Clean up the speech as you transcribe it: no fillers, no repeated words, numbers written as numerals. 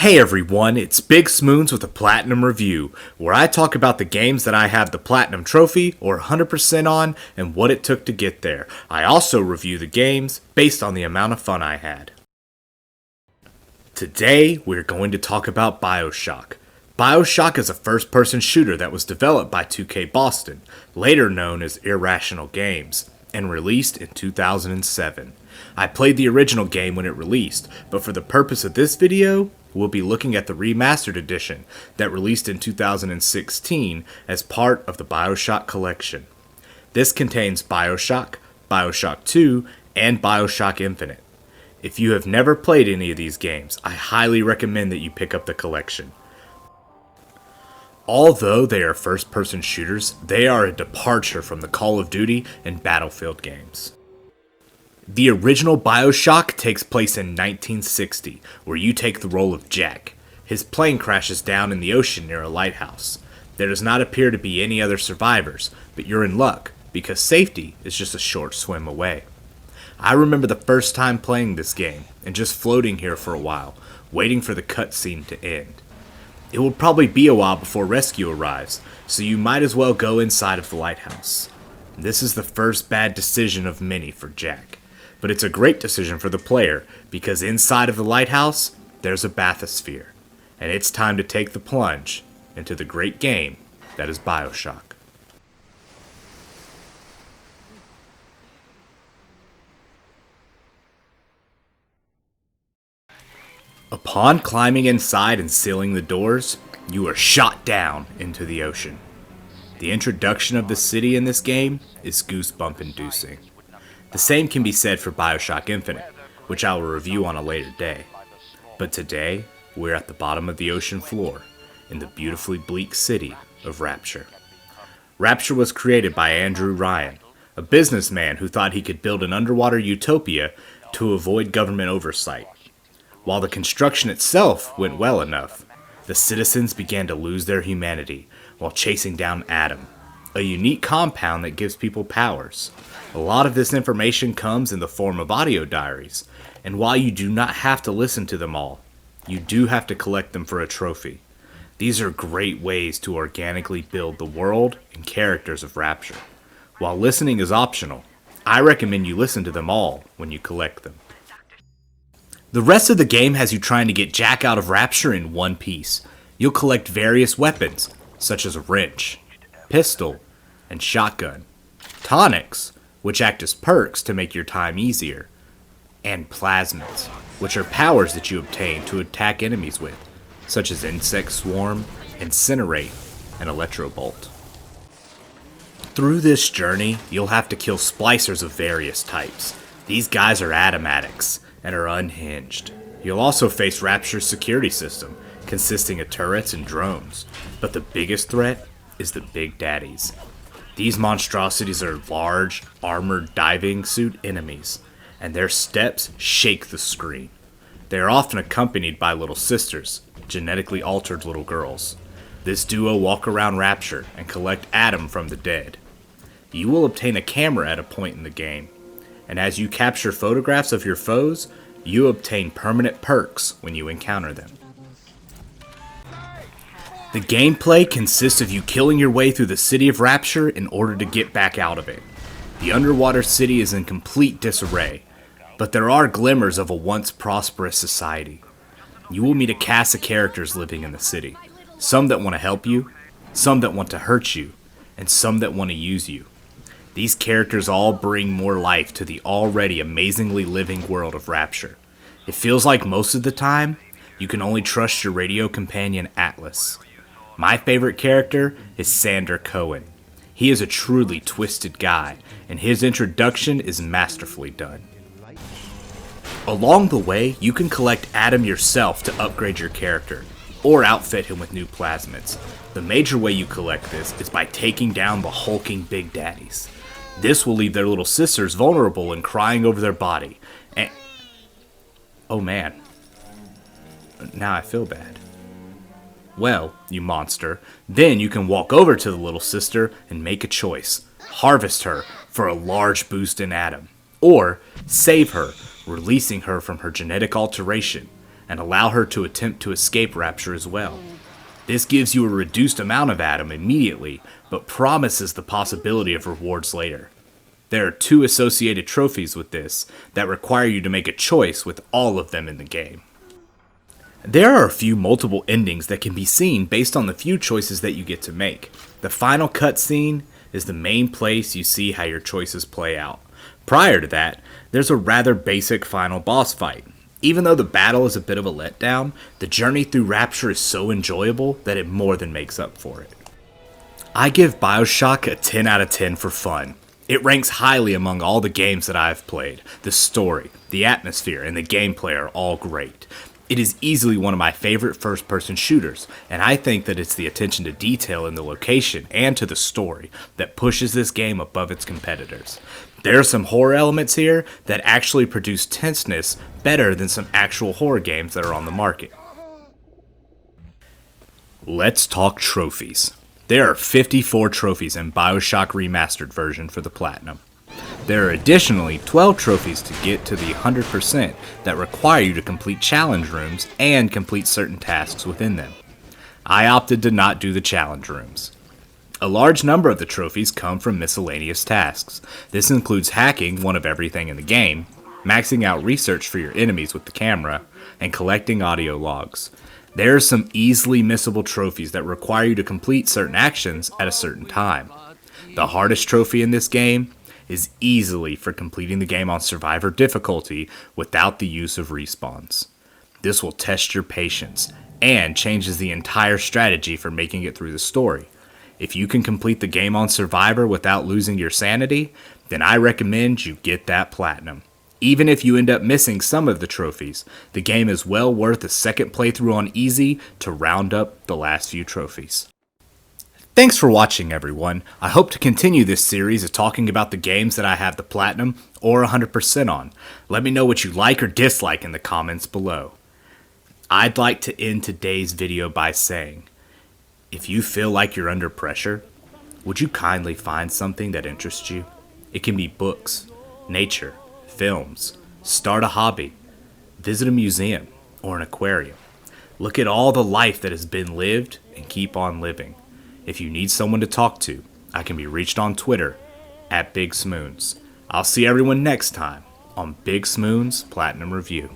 Hey everyone, it's BigSmoons with a Platinum Review, where I talk about the games that I have the Platinum Trophy or 100% on and what it took to get there. I also review the games based on the amount of fun I had. Today, we're going to talk about Bioshock. Bioshock is a first-person shooter that was developed by 2K Boston, later known as Irrational Games, and released in 2007. I played the original game when it released, but for the purpose of this video, we'll be looking at the remastered edition that released in 2016 as part of the Bioshock collection. This contains Bioshock, Bioshock 2, and Bioshock Infinite. If you have never played any of these games, I highly recommend that you pick up the collection. Although they are first-person shooters, they are a departure from the Call of Duty and Battlefield games. The original Bioshock takes place in 1960, where you take the role of Jack. His plane crashes down in the ocean near a lighthouse. There does not appear to be any other survivors, but you're in luck, because safety is just a short swim away. I remember the first time playing this game, and just floating here for a while, waiting for the cutscene to end. It will probably be a while before rescue arrives, so you might as well go inside of the lighthouse. This is the first bad decision of many for Jack. But it's a great decision for the player, because inside of the lighthouse, there's a bathysphere, and it's time to take the plunge into the great game that is Bioshock. Upon climbing inside and sealing the doors, you are shot down into the ocean. The introduction of the city in this game is goosebump-inducing. The same can be said for Bioshock Infinite, which I will review on a later day. But today, we're at the bottom of the ocean floor, in the beautifully bleak city of Rapture. Rapture was created by Andrew Ryan, a businessman who thought he could build an underwater utopia to avoid government oversight. While the construction itself went well enough, the citizens began to lose their humanity while chasing down Adam, a unique compound that gives people powers. A lot of this information comes in the form of audio diaries, and while you do not have to listen to them all, you do have to collect them for a trophy. These are great ways to organically build the world and characters of Rapture. While listening is optional, I recommend you listen to them all when you collect them. The rest of the game has you trying to get Jack out of Rapture in one piece. You'll collect various weapons, such as a wrench, pistol, and shotgun, tonics, which act as perks to make your time easier, and plasmids, which are powers that you obtain to attack enemies with, such as Insect Swarm, Incinerate, and Electrobolt. Through this journey, you'll have to kill splicers of various types. These guys are atom addicts, and are unhinged. You'll also face Rapture's security system, consisting of turrets and drones, but the biggest threat is the Big Daddies. These monstrosities are large, armored diving suit enemies, and their steps shake the screen. They are often accompanied by little sisters, genetically altered little girls. This duo walk around Rapture and collect Adam from the dead. You will obtain a camera at a point in the game, and as you capture photographs of your foes, you obtain permanent perks when you encounter them. The gameplay consists of you killing your way through the city of Rapture in order to get back out of it. The underwater city is in complete disarray, but there are glimmers of a once prosperous society. You will meet a cast of characters living in the city, some that want to help you, some that want to hurt you, and some that want to use you. These characters all bring more life to the already amazingly living world of Rapture. It feels like most of the time, you can only trust your radio companion Atlas. My favorite character is Sander Cohen. He is a truly twisted guy, and his introduction is masterfully done. Along the way, you can collect Adam yourself to upgrade your character, or outfit him with new plasmids. The major way you collect this is by taking down the hulking Big Daddies. This will leave their little sisters vulnerable and crying over their body. And oh man, now I feel bad. Well, you monster, then you can walk over to the little sister and make a choice. Harvest her for a large boost in Adam, or save her, releasing her from her genetic alteration. and allow her to attempt to escape Rapture as well. This gives you a reduced amount of Adam immediately, but promises the possibility of rewards later. There are 2 associated trophies with this that require you to make a choice with all of them in the game. There are a few multiple endings that can be seen based on the few choices that you get to make. The final cutscene is the main place you see how your choices play out. Prior to that, there's a rather basic final boss fight. Even though the battle is a bit of a letdown, the journey through Rapture is so enjoyable that it more than makes up for it. I give Bioshock a 10 out of 10 for fun. It ranks highly among all the games that I've played. The story, the atmosphere, and the gameplay are all great. It is easily one of my favorite first-person shooters, and I think that it's the attention to detail in the location and to the story that pushes this game above its competitors. There are some horror elements here that actually produce tenseness better than some actual horror games that are on the market. Let's talk trophies. There are 54 trophies in Bioshock Remastered version for the Platinum. There are additionally 12 trophies to get to the 100% that require you to complete challenge rooms and complete certain tasks within them. I opted to not do the challenge rooms. A large number of the trophies come from miscellaneous tasks. This includes hacking one of everything in the game, maxing out research for your enemies with the camera, and collecting audio logs. There are some easily missable trophies that require you to complete certain actions at a certain time. The hardest trophy in this game is easily for completing the game on Survivor difficulty without the use of respawns. This will test your patience and changes the entire strategy for making it through the story. If you can complete the game on Survivor without losing your sanity, then I recommend you get that Platinum. Even if you end up missing some of the trophies, the game is well worth a second playthrough on easy to round up the last few trophies. Thanks for watching, everyone. I hope to continue this series of talking about the games that I have the Platinum or 100% on. Let me know what you like or dislike in the comments below. I'd like to end today's video by saying, if you feel like you're under pressure, would you kindly find something that interests you? It can be books, nature, films, start a hobby, visit a museum or an aquarium. Look at all the life that has been lived and keep on living. If you need someone to talk to, I can be reached on Twitter @BigSmoons. I'll see everyone next time on BigSmoons Platinum Review.